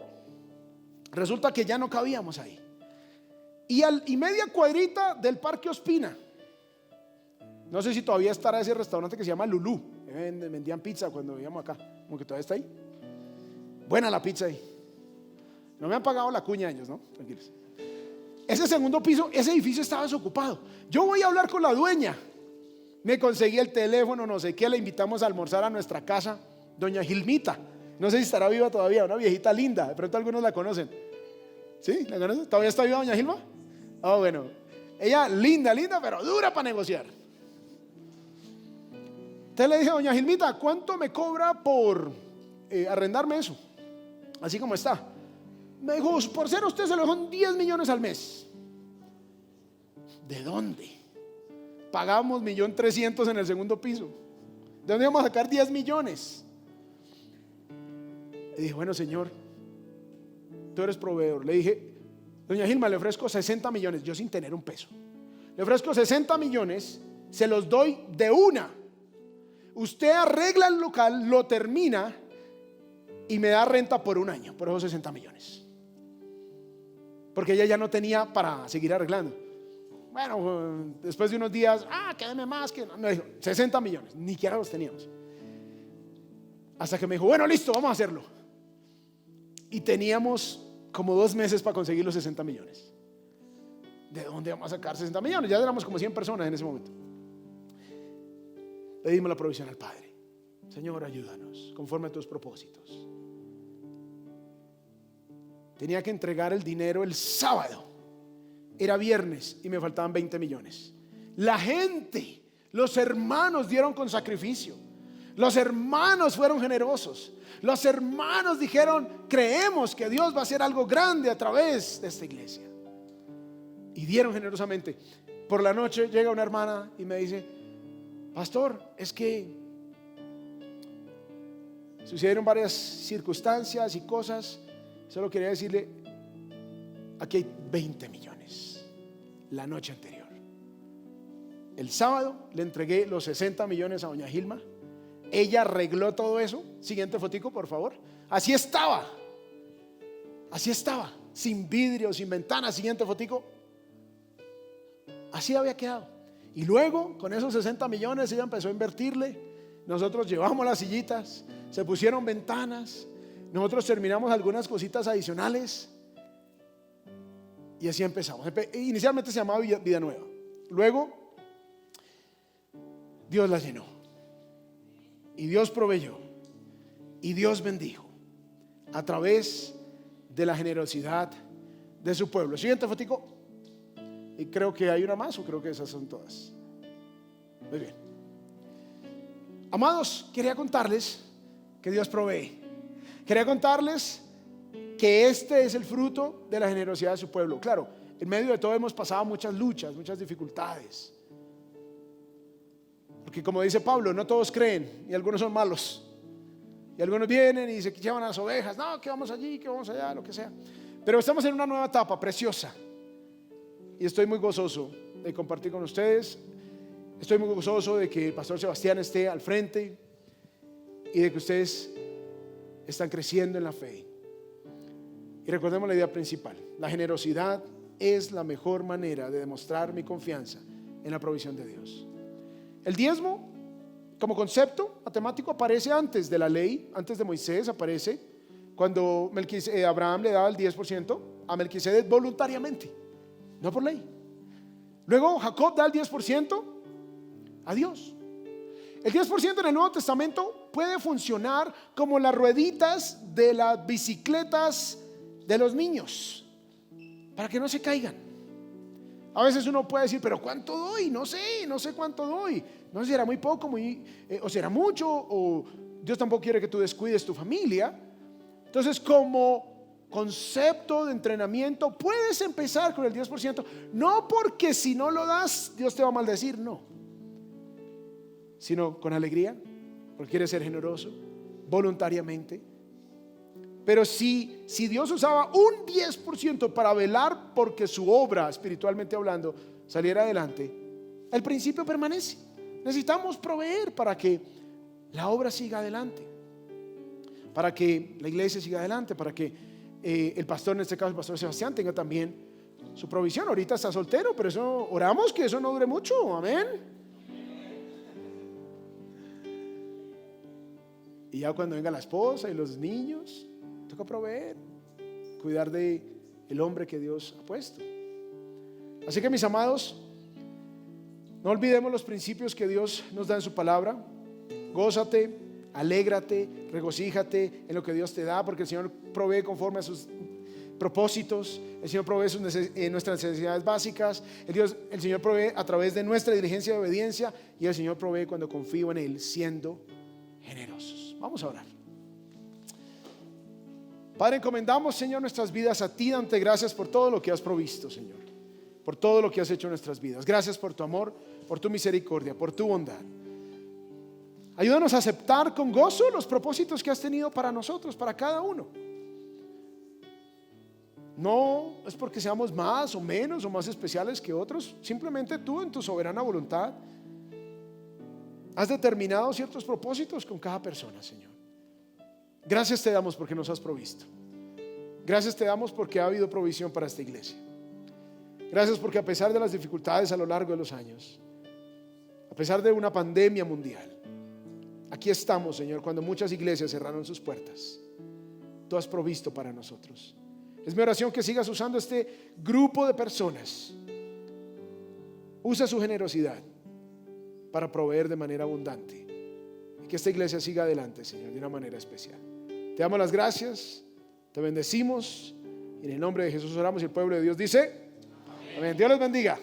Resulta que ya no cabíamos ahí. Y media cuadrita del Parque Ospina. No sé si todavía estará ese restaurante que se llama Lulú. Vendían pizza cuando vivíamos acá. Como que todavía está ahí. Buena la pizza ahí. No me han pagado la cuña ellos, ¿no? Tranquilos. Ese segundo piso, ese edificio estaba desocupado. Yo voy a hablar con la dueña. Me conseguí el teléfono, no sé qué. Le invitamos a almorzar a nuestra casa. Doña Gilmita. No sé si estará viva todavía. Una viejita linda. De pronto algunos la conocen. ¿Sí? ¿La conocen? ¿Todavía está viva doña Gilma? Ah, bueno. Ella linda, pero dura para negociar. Entonces le dije a doña Gilmita, ¿cuánto me cobra por arrendarme eso? Así como está. Me dijo, por ser usted se lo dejan 10 millones al mes. ¿De dónde? Pagamos 1.300.000 en el segundo piso. ¿De dónde vamos a sacar 10 millones? Le dije, bueno, señor, tú eres proveedor. Le dije, doña Gilma, le ofrezco 60 millones, yo sin tener un peso. Le ofrezco 60 millones, se los doy de una. Usted arregla el local, lo termina y me da renta por un año, por esos 60 millones. Porque ella ya no tenía para seguir arreglando. Bueno, después de unos días, quédeme más, que no. Me dijo, 60 millones, ni siquiera los teníamos. Hasta que me dijo, bueno, listo, vamos a hacerlo. Y teníamos como 2 meses para conseguir los 60 millones. ¿De dónde vamos a sacar 60 millones? Ya éramos como 100 personas en ese momento. Pedimos la provisión al Padre. Señor, ayúdanos conforme a tus propósitos. Tenía que entregar el dinero el sábado. Era viernes y me faltaban 20 millones. La gente, los hermanos dieron con sacrificio. Los hermanos fueron generosos. Los hermanos dijeron, creemos que Dios va a hacer algo grande a través de esta iglesia. Y dieron generosamente. Por la noche llega una hermana y me dice, pastor, es que sucedieron varias circunstancias y cosas. Solo quería decirle, aquí hay 20 millones. La noche anterior. El sábado le entregué los 60 millones a doña Gilma. Ella arregló todo eso. Siguiente fotico, por favor. Así estaba. Sin vidrio, sin ventanas. Siguiente fotico. Así había quedado. Y luego, con esos 60 millones, ella empezó a invertirle. Nosotros llevamos las sillitas. Se pusieron ventanas. Nosotros terminamos algunas cositas adicionales. Y así empezamos. Inicialmente se llamaba Vida Nueva. Luego, Dios la llenó. Y Dios proveyó. Y Dios bendijo. A través de la generosidad de su pueblo. Siguiente fotico. Y creo que hay una más, o creo que esas son todas. Muy bien. Amados, quería contarles que Dios provee. Quería contarles que este es el fruto de la generosidad de su pueblo. Claro, en medio de todo hemos pasado muchas luchas, muchas dificultades. Porque como dice Pablo, no todos creen y algunos son malos. Y algunos vienen y se llevan a las ovejas. No, que vamos allí, que vamos allá, lo que sea. Pero estamos en una nueva etapa preciosa. Y estoy muy gozoso de compartir con ustedes. Estoy muy gozoso de que el pastor Sebastián esté al frente y de que ustedes están creciendo en la fe. Y recordemos la idea principal: la generosidad es la mejor manera de demostrar mi confianza en la provisión de Dios. El diezmo, como concepto matemático, aparece antes de la ley, antes de Moisés. Aparece cuando Abraham le daba el 10% a Melquisedec voluntariamente, no por ley. Luego Jacob da el 10% a Dios. El 10% en el Nuevo Testamento puede funcionar como las rueditas de las bicicletas de los niños, para que no se caigan. A veces uno puede decir, pero ¿cuánto doy? No sé cuánto doy. No sé si era muy poco, o si era mucho, o Dios tampoco quiere que tú descuides tu familia. Entonces, como concepto de entrenamiento, puedes empezar con el 10%, no porque si no lo das, Dios te va a maldecir, no, sino con alegría, porque quieres ser generoso, voluntariamente. Pero si Dios usaba un 10% para velar porque su obra, espiritualmente hablando, saliera adelante, el principio permanece. Necesitamos proveer para que la obra siga adelante, para que la iglesia siga adelante, para que el pastor, en este caso el pastor Sebastián, tenga también su provisión. Ahorita está soltero, pero eso, oramos que eso no dure mucho, amén. Y ya cuando venga la esposa y los niños, toca proveer, cuidar de el hombre que Dios ha puesto. Así que, mis amados, no olvidemos los principios que Dios nos da en su palabra. Gózate, alégrate, regocíjate en lo que Dios te da, porque el Señor provee conforme a sus propósitos. El Señor provee nuestras necesidades básicas. El Señor provee a través de nuestra diligencia y obediencia, y el Señor provee cuando confío en Él, siendo generosos. Vamos a orar. Padre, encomendamos, Señor, nuestras vidas a ti, dándote gracias por todo lo que has provisto, Señor, por todo lo que has hecho en nuestras vidas. Gracias por tu amor, por tu misericordia, por tu bondad. Ayúdanos a aceptar con gozo los propósitos que has tenido para nosotros, para cada uno. No es porque seamos más o menos o más especiales que otros. Simplemente tú, en tu soberana voluntad, has determinado ciertos propósitos con cada persona, Señor. Gracias te damos porque nos has provisto. Gracias te damos porque ha habido provisión para esta iglesia. Gracias porque, a pesar de las dificultades a lo largo de los años, a pesar de una pandemia mundial, aquí estamos, Señor, cuando muchas iglesias cerraron sus puertas. Tú has provisto para nosotros. Es mi oración que sigas usando este grupo de personas. Usa su generosidad para proveer de manera abundante, y que esta iglesia siga adelante, Señor, de una manera especial. Te damos las gracias, te bendecimos, y en el nombre de Jesús oramos, y el pueblo de Dios dice amén. Dios les bendiga.